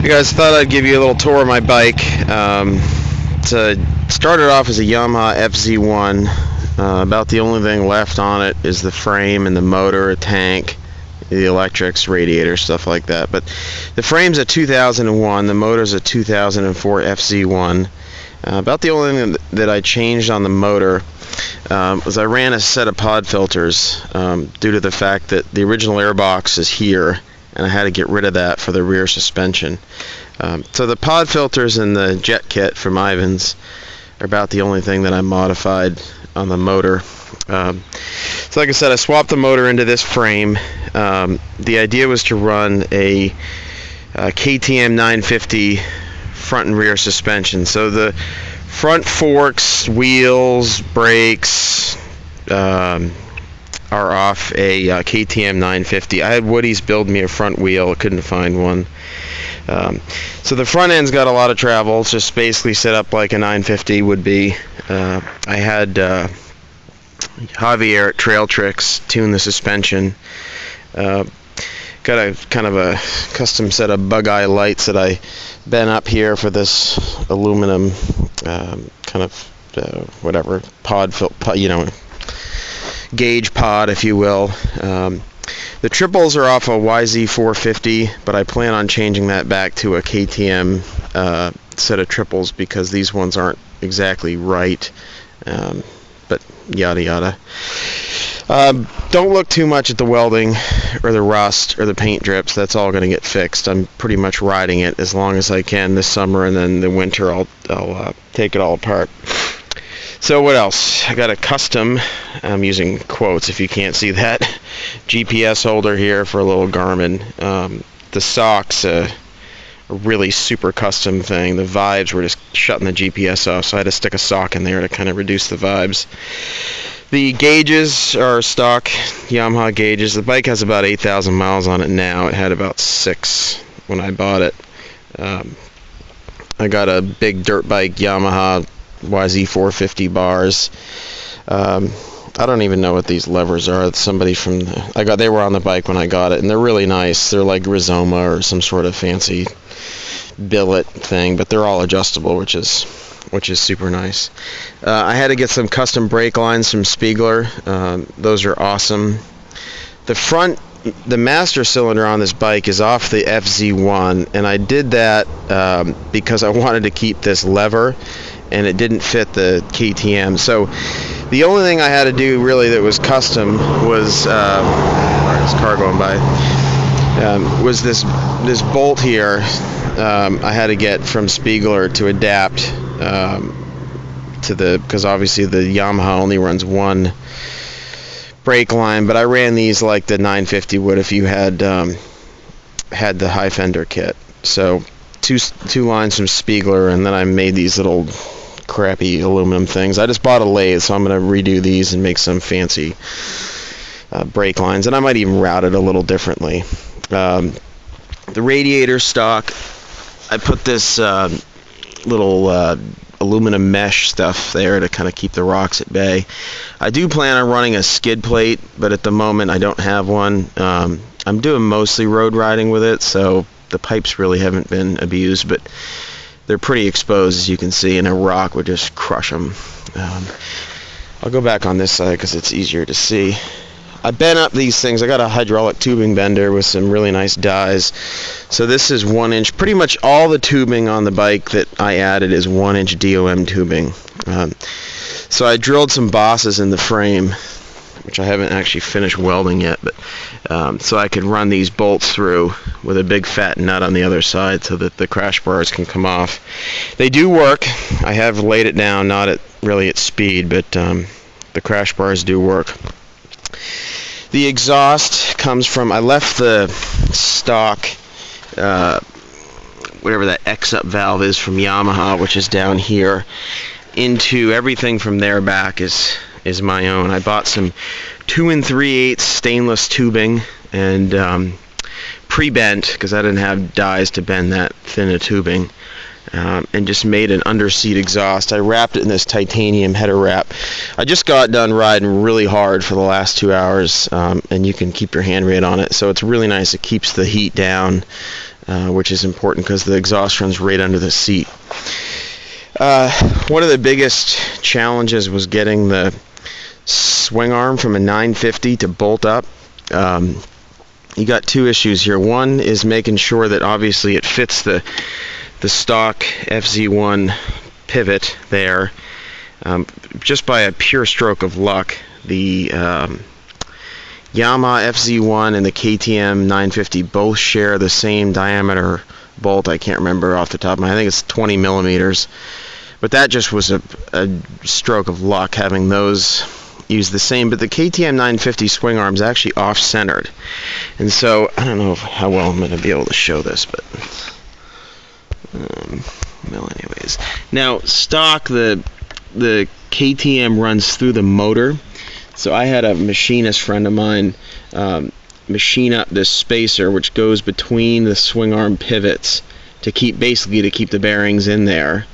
Hey guys, thought I'd give you a little tour of my bike. Started off as a Yamaha FZ1. About the only thing left on it is the frame and the motor, a tank, the electrics, radiator, stuff like that. But the frame's a 2001, the motor's a 2004 FZ1. About the only thing that I changed on the motor was I ran a set of pod filters due to the fact that the original airbox is here, and I had to get rid of that for the rear suspension. So the pod filters and the jet kit from Ivan's are about the only thing that I modified on the motor. So like I said, I swapped the motor into this frame. The idea was to run a KTM 950 front and rear suspension. So the front forks, wheels, brakes are off a KTM 950. I had Woody's build me a front wheel. I couldn't find one. So the front end's got a lot of travel. It's just basically set up like a 950 would be. I had Javier at Trail Tricks tune the suspension. Got a kind of a custom set of bug eye lights that I bent up here for this aluminum kind of whatever pod, gauge pod, if you will. The triples are off a YZ450, but I plan on changing that back to a KTM set of triples because these ones aren't exactly right. But yada yada. Don't look too much at the welding or the rust or the paint drips. That's all going to get fixed. I'm pretty much riding it as long as I can this summer, and then the winter I'll take it all apart. So what else? I got a custom, I'm using quotes if you can't see that, GPS holder here for a little Garmin. The socks, a really super custom thing. The vibes were just shutting the GPS off, so I had to stick a sock in there to kind of reduce the vibes. The gauges are stock Yamaha gauges. The bike has about 8,000 miles on it now. It had about 6 when I bought it. I got a big dirt bike Yamaha YZ450 bars. I don't even know what these levers are. Somebody they were on the bike when I got it, and they're really nice. They're like Rizoma or some sort of fancy billet thing, but they're all adjustable, which is super nice. I had to get some custom brake lines from Spiegler. Those are awesome. The master cylinder on this bike is off the FZ1, and I did that because I wanted to keep this lever, and it didn't fit the KTM. So the only thing I had to do really that was custom was this car going by was this bolt here. I had to get from Spiegler to adapt because obviously the Yamaha only runs one brake line, but I ran these like the 950 would if you had the high fender kit. So two lines from Spiegler, and then I made these little crappy aluminum things. I just bought a lathe, so I'm going to redo these and make some fancy brake lines, and I might even route it a little differently. The radiator stock, I put this little aluminum mesh stuff there to kind of keep the rocks at bay. I do plan on running a skid plate, but at the moment I don't have one. I'm doing mostly road riding with it, so the pipes really haven't been abused, but they're pretty exposed, as you can see, and a rock would just crush them. I'll go back on this side because it's easier to see. I bent up these things. I got a hydraulic tubing bender with some really nice dies. So this is 1-inch. Pretty much all the tubing on the bike that I added is 1-inch DOM tubing. So I drilled some bosses in the frame, which I haven't actually finished welding yet, but so I could run these bolts through with a big fat nut on the other side so that the crash bars can come off. They do work. I have laid it down, not really at speed, but the crash bars do work. The exhaust comes from, I left the stock, whatever that X-up valve is from Yamaha, which is down here, into everything from there back is my own. I bought some 2 3/8 stainless tubing and pre-bent, because I didn't have dies to bend that thin a tubing. And just made an underseat exhaust. I wrapped it in this titanium header wrap. I just got done riding really hard for the last 2 hours, and you can keep your hand rate on it, so it's really nice. It keeps the heat down. which is important because the exhaust runs right under the seat. One of the biggest challenges was getting the swing arm from a 950 to bolt up. You got two issues here. One is making sure that obviously it fits the stock FZ1 pivot there. Just by a pure stroke of luck, the Yamaha FZ1 and the KTM 950 both share the same diameter bolt. I can't remember off the top of my head. I think it's 20 millimeters. But that just was a stroke of luck having those use the same. But the KTM 950 swing arm is actually off-centered. And so, I don't know how well I'm going to be able to show this, but well, anyways. Now, stock, the KTM runs through the motor. So I had a machinist friend of mine machine up this spacer which goes between the swing arm pivots to keep the bearings in there.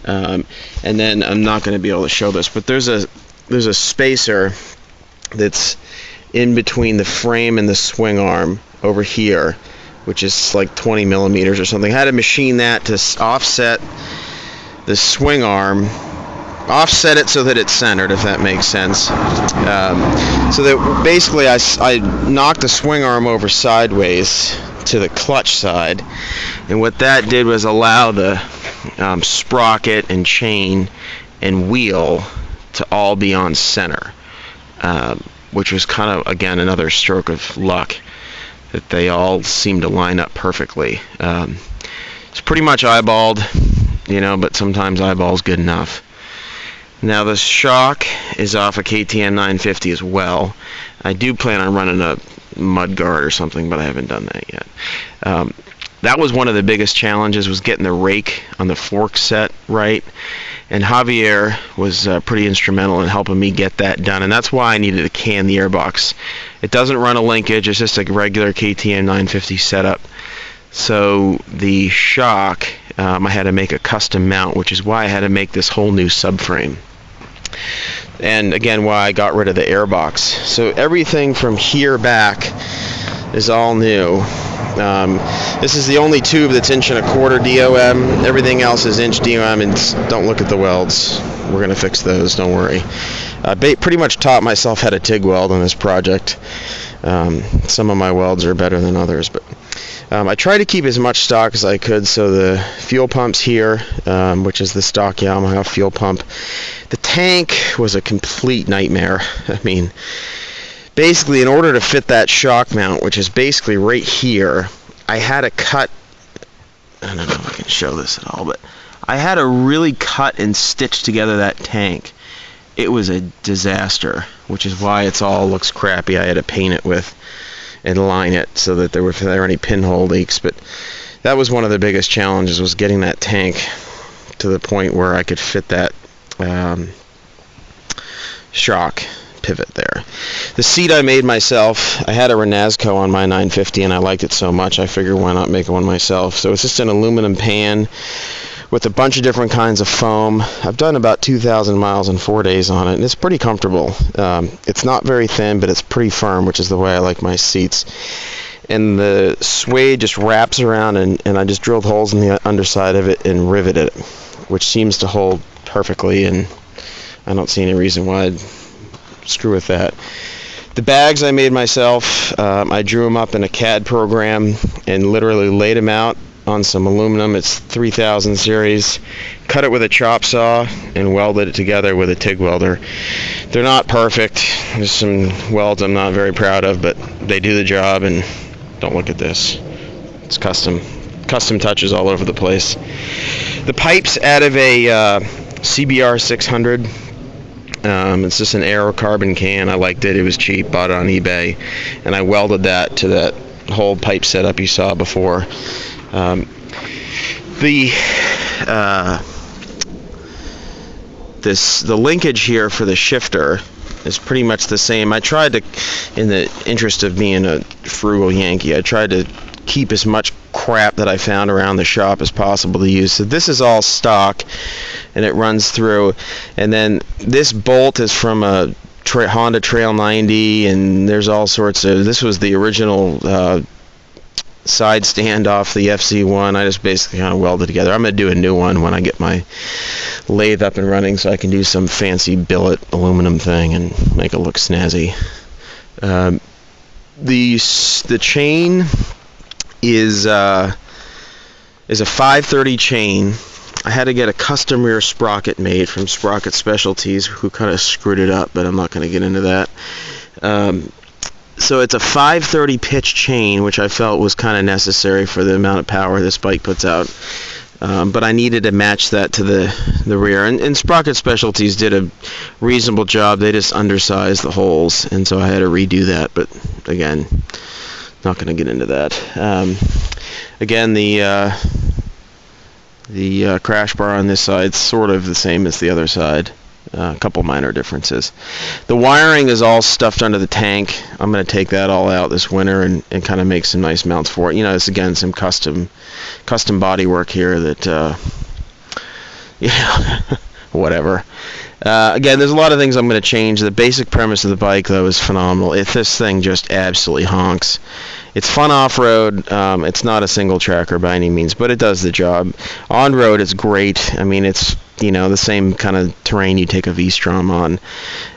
And then I'm not going to be able to show this, but there's a spacer that's in between the frame and the swing arm over here, which is like 20 millimeters or something. I had to machine that to offset the swing arm, offset it so that it's centered, if that makes sense. So that basically I knocked the swing arm over sideways to the clutch side, and what that did was allow the sprocket and chain and wheel to all be on center, which was kind of, again, another stroke of luck that they all seem to line up perfectly. It's pretty much eyeballed, but sometimes eyeball's good enough. Now the shock is off a KTM 950 as well. I do plan on running a mud guard or something, but I haven't done that yet. That was one of the biggest challenges, was getting the rake on the fork set right, and Javier was pretty instrumental in helping me get that done, and that's why I needed to can the airbox. It doesn't run a linkage, it's just a regular KTM 950 setup. So the shock, I had to make a custom mount, which is why I had to make this whole new subframe. And again, why I got rid of the airbox. So everything from here back is all new. This is the only tube that's 1.25" DOM. Everything else is inch DOM, and don't look at the welds. We're going to fix those, don't worry. Pretty much taught myself how to TIG weld on this project. Some of my welds are better than others, but I try to keep as much stock as I could. So the fuel pump's here, which is the stock Yamaha fuel pump. The tank was a complete nightmare. I mean, basically, in order to fit that shock mount, which is basically right here, I had to cut, I don't know if I can show this at all, but I had to really cut and stitch together that tank. It was a disaster, which is why it all looks crappy. I had to paint it with and line it so that if there were any pinhole leaks. But that was one of the biggest challenges, was getting that tank to the point where I could fit that shock pivot there. The seat I made myself. I had a Renasco on my 950 and I liked it so much I figured why not make one myself. So it's just an aluminum pan with a bunch of different kinds of foam. I've done about 2,000 miles in 4 days on it, and it's pretty comfortable. It's not very thin, but it's pretty firm, which is the way I like my seats. And the suede just wraps around, and I just drilled holes in the underside of it and riveted it, which seems to hold perfectly, and I don't see any reason why I'd screw with that. The bags I made myself. I drew them up in a CAD program and literally laid them out on some aluminum. It's 3000 series. Cut it with a chop saw and welded it together with a TIG welder. They're not perfect. There's some welds I'm not very proud of, but they do the job. And don't look at this. It's custom touches all over the place. The pipes out of a CBR 600. It's just an aerocarbon can. I liked it. It was cheap. Bought it on eBay, and I welded that to that whole pipe setup you saw before. The linkage here for the shifter is pretty much the same. I tried to, in the interest of being a frugal Yankee, I tried to keep as much crap that I found around the shop as possible to use. So this is all stock, and it runs through. And then this bolt is from a Honda Trail 90, and there's all sorts of. This was the original side stand off the FZ1. I just basically kind of welded together. I'm going to do a new one when I get my lathe up and running, so I can do some fancy billet aluminum thing and make it look snazzy. The chain is a 530 chain. I had to get a custom rear sprocket made from Sprocket Specialties, who kind of screwed it up, but I'm not going to get into that. So it's a 530 pitch chain, which I felt was kind of necessary for the amount of power this bike puts out. But I needed to match that to the rear. And Sprocket Specialties did a reasonable job. They just undersized the holes, and so I had to redo that. But again, not going to get into that. Again, the crash bar on this side is sort of the same as the other side. A couple minor differences. The wiring is all stuffed under the tank. I'm going to take that all out this winter and kind of make some nice mounts for it. You know, it's again some custom body work here that, whatever. Again, there's a lot of things I'm going to change. The basic premise of the bike, though, is phenomenal. This thing just absolutely honks. It's fun off-road. It's not a single tracker by any means, but it does the job. On-road, it's great. I mean, it's, the same kind of terrain you take a V-Strom on.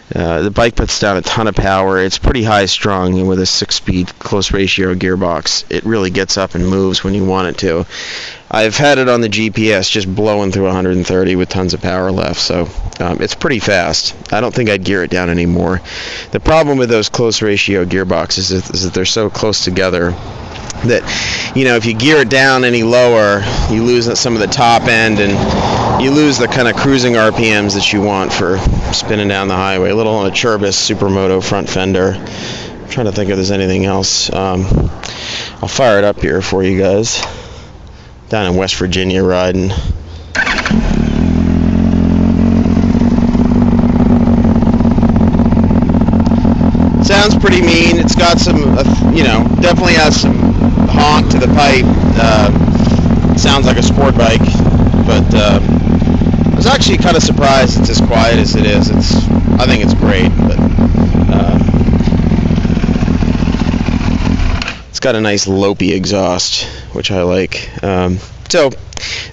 The bike puts down a ton of power. It's pretty high-strung, and with a 6-speed close-ratio gearbox, it really gets up and moves when you want it to. I've had it on the GPS just blowing through 130 with tons of power left, so it's pretty fast. I don't think I'd gear it down anymore. The problem with those close-ratio gearboxes is that they're so close together that, if you gear it down any lower, you lose some of the top end, and you lose the kind of cruising RPMs that you want for spinning down the highway. A little on a Churbis Supermoto front fender. I'm trying to think if there's anything else. I'll fire it up here for you guys. Down in West Virginia riding. Sounds pretty mean. It's got some, definitely has some honk to the pipe. Sounds like a sport bike, but I was actually kind of surprised it's as quiet as it is. I think it's great, but it's got a nice lopey exhaust, which I like. So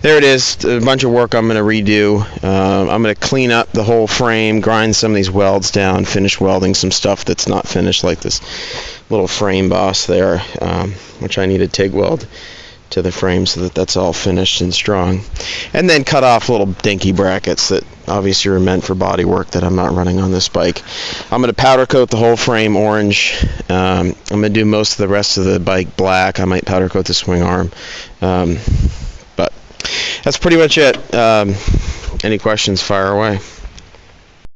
there it is, a bunch of work I'm going to redo. I'm going to clean up the whole frame, grind some of these welds down, finish welding some stuff that's not finished, like this little frame boss there, which I need to TIG weld to the frame so that that's all finished and strong. And then cut off little dinky brackets that obviously are meant for body work that I'm not running on this bike. I'm going to powder coat the whole frame orange. I'm going to do most of the rest of the bike black. I might powder coat the swing arm. But that's pretty much it. Any questions, fire away.